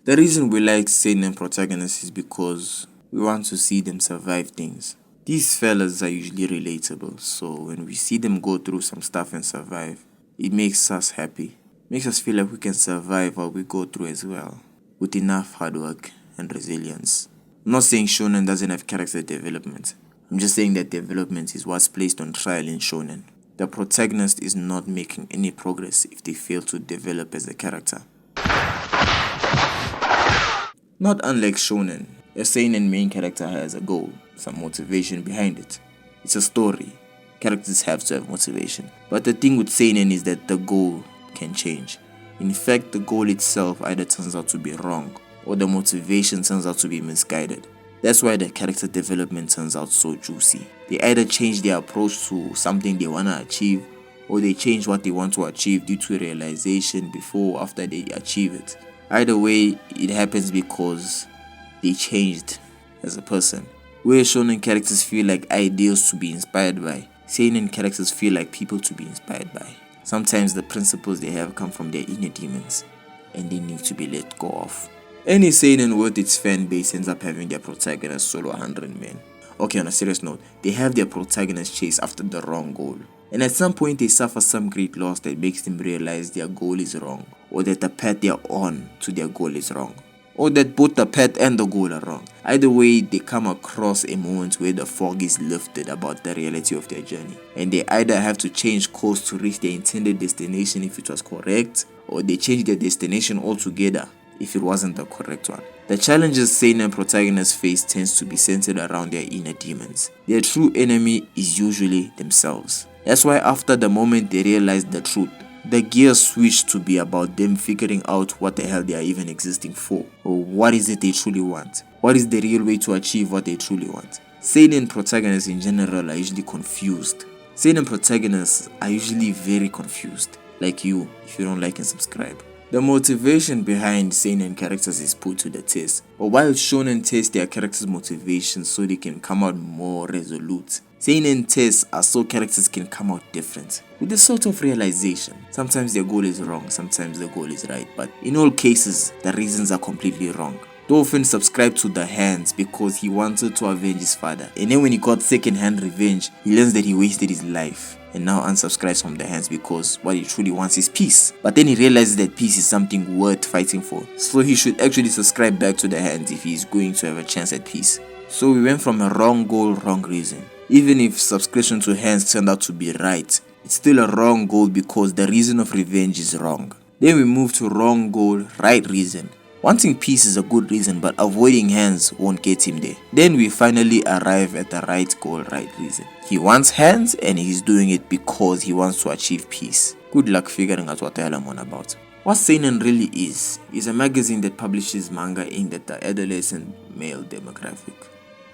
The reason we like Seinen protagonists is because we want to see them survive things. These fellas are usually relatable, so when we see them go through some stuff and survive, it makes us happy. Makes us feel like we can survive what we go through as well, with enough hard work and resilience. I'm not saying shonen doesn't have character development. I'm just saying that development is what's placed on trial in shonen. The protagonist is not making any progress if they fail to develop as a character. Not unlike shonen, a seinen main character has a goal, some motivation behind it. It's a story. Characters have to have motivation. But the thing with seinen is that the goal can change. In fact, the goal itself either turns out to be wrong, or the motivation turns out to be misguided. That's why the character development turns out so juicy. They either change their approach to something they want to achieve, or they change what they want to achieve due to realization before or after they achieve it. Either way, it happens because they changed as a person. Where shonen characters feel like ideals to be inspired by, seinen characters feel like people to be inspired by. Sometimes the principles they have come from their inner demons, and they need to be let go of. Any seinen worth its fan base ends up having their protagonist solo 100 men. Okay, on a serious note, they have their protagonist chase after the wrong goal. And at some point they suffer some great loss that makes them realize their goal is wrong, or that the path they are on to their goal is wrong, or that both the path and the goal are wrong. Either way, they come across a moment where the fog is lifted about the reality of their journey, and they either have to change course to reach their intended destination if it was correct, or they change their destination altogether if it wasn't the correct one. The challenges seinen protagonists face tends to be centered around their inner demons. Their true enemy is usually themselves. That's why after the moment they realize the truth, the gears switch to be about them figuring out what the hell they are even existing for, or what is it they truly want. What is the real way to achieve what they truly want? Seinen protagonists in general are usually confused. Seinen protagonists are usually very confused, like you, if you don't like and subscribe. The motivation behind seinen characters is put to the test, or while shonen test their characters' motivation so they can come out more resolute, seinen tests are so characters can come out different, with a sort of realization. Sometimes their goal is wrong, sometimes the goal is right, but in all cases, the reasons are completely wrong. Dolphin subscribed to the Hands because he wanted to avenge his father, and then when he got second-hand revenge, he learns that he wasted his life, and now unsubscribes from the Hands because what he truly wants is peace. But then he realizes that peace is something worth fighting for, so he should actually subscribe back to the Hands if he is going to have a chance at peace. So we went from a wrong goal, wrong reason. Even if subscription to Hands turned out to be right, it's still a wrong goal because the reason of revenge is wrong. Then we move to wrong goal, right reason. Wanting peace is a good reason, but avoiding Hands won't get him there. Then we finally arrive at the right goal, right reason. He wants Hands and he's doing it because he wants to achieve peace. Good luck figuring out what the hell I'm on about. What Seinen really is a magazine that publishes manga aimed at the adolescent male demographic.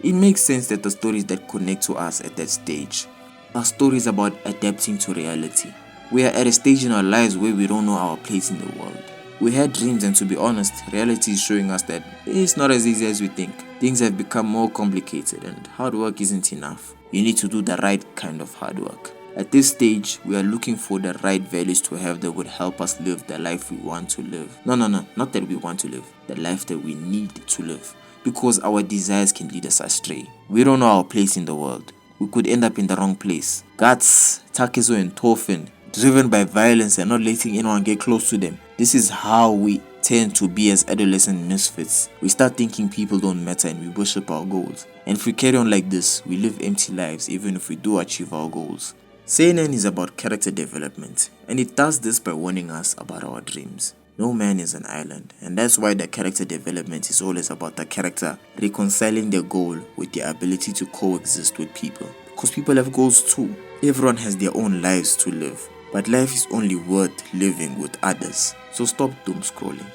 It makes sense that the stories that connect to us at that stage are stories about adapting to reality. We are at a stage in our lives where we don't know our place in the world. We had dreams, and to be honest, reality is showing us that it's not as easy as we think. Things have become more complicated and hard work isn't enough. You need to do the right kind of hard work. At this stage, we are looking for the right values to have that would help us live the life we want to live. No, not that we want to live, the life that we need to live. Because our desires can lead us astray. We don't know our place in the world. We could end up in the wrong place. Guts, Takezo and Tofen, driven by violence and not letting anyone get close to them. This is how we tend to be as adolescent misfits. We start thinking people don't matter and we worship our goals. And if we carry on like this, we live empty lives even if we do achieve our goals. Seinen is about character development, and it does this by warning us about our dreams. No man is an island, and that's why the character development is always about the character reconciling their goal with their ability to coexist with people. Because people have goals too. Everyone has their own lives to live, but life is only worth living with others. So stop doom scrolling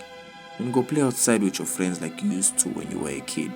and go play outside with your friends like you used to when you were a kid.